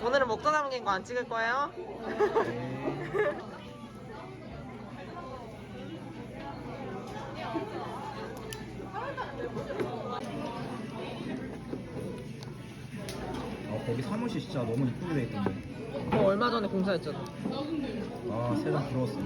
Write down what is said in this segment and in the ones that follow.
오늘은 먹다 남긴 거 안 찍을 거예요? 거기 사무실 진짜 너무 이쁘게 돼 있던데. 그거 얼마 전에 공사했잖아. 아, 세상 부러웠어.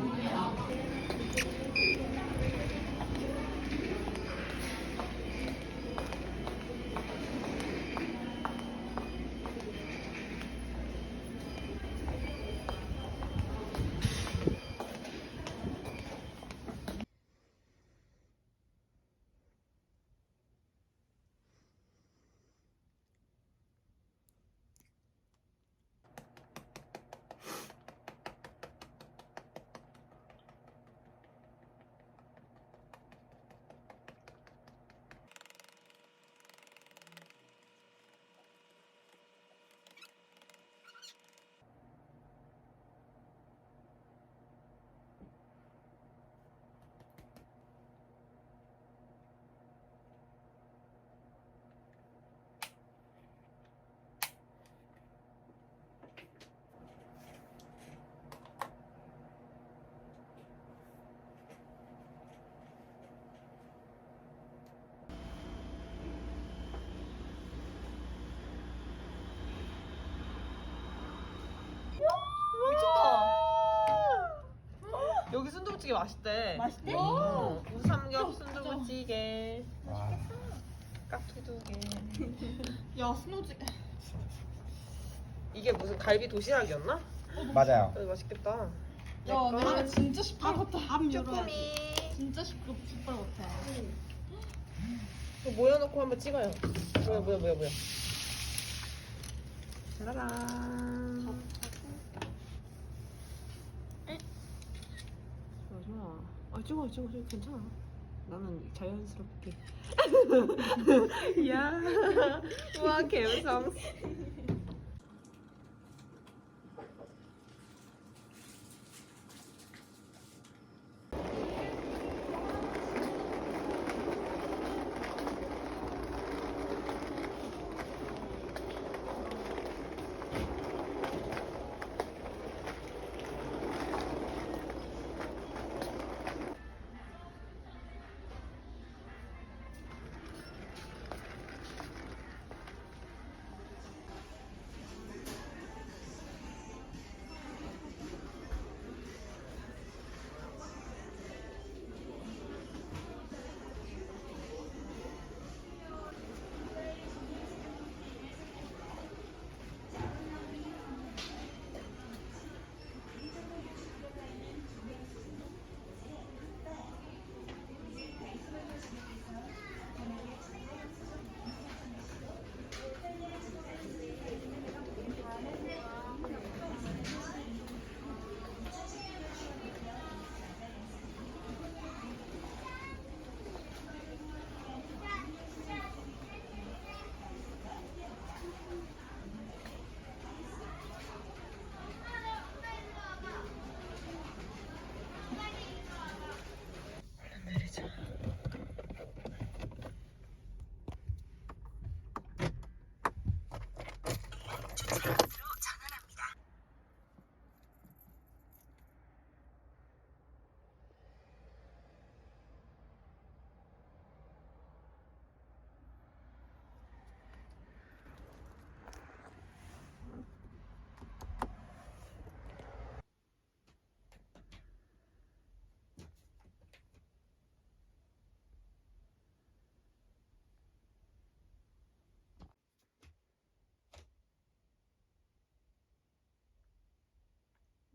여기 순두부찌개 맛있대. 맛있대? 우삼겹 순두부찌개. 와. 깍두 2개. 야, 스노우찌개. 이게 무슨 갈비 도시락이었나? 맞아요. 맛있겠다. 야, 근데 진짜 시뻘겋다. 쪼꼬미. 진짜 시뻘겋다. 이거 모여놓고 한번 찍어요. 뭐야. 짜라란. 좋아. 아, 찍어. 괜찮아. 나는 자연스럽게. 야. 우와, 개우성.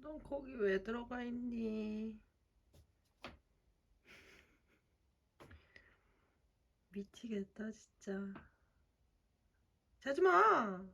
넌 거기 왜 들어가 있니? 미치겠다 진짜. 자지 마.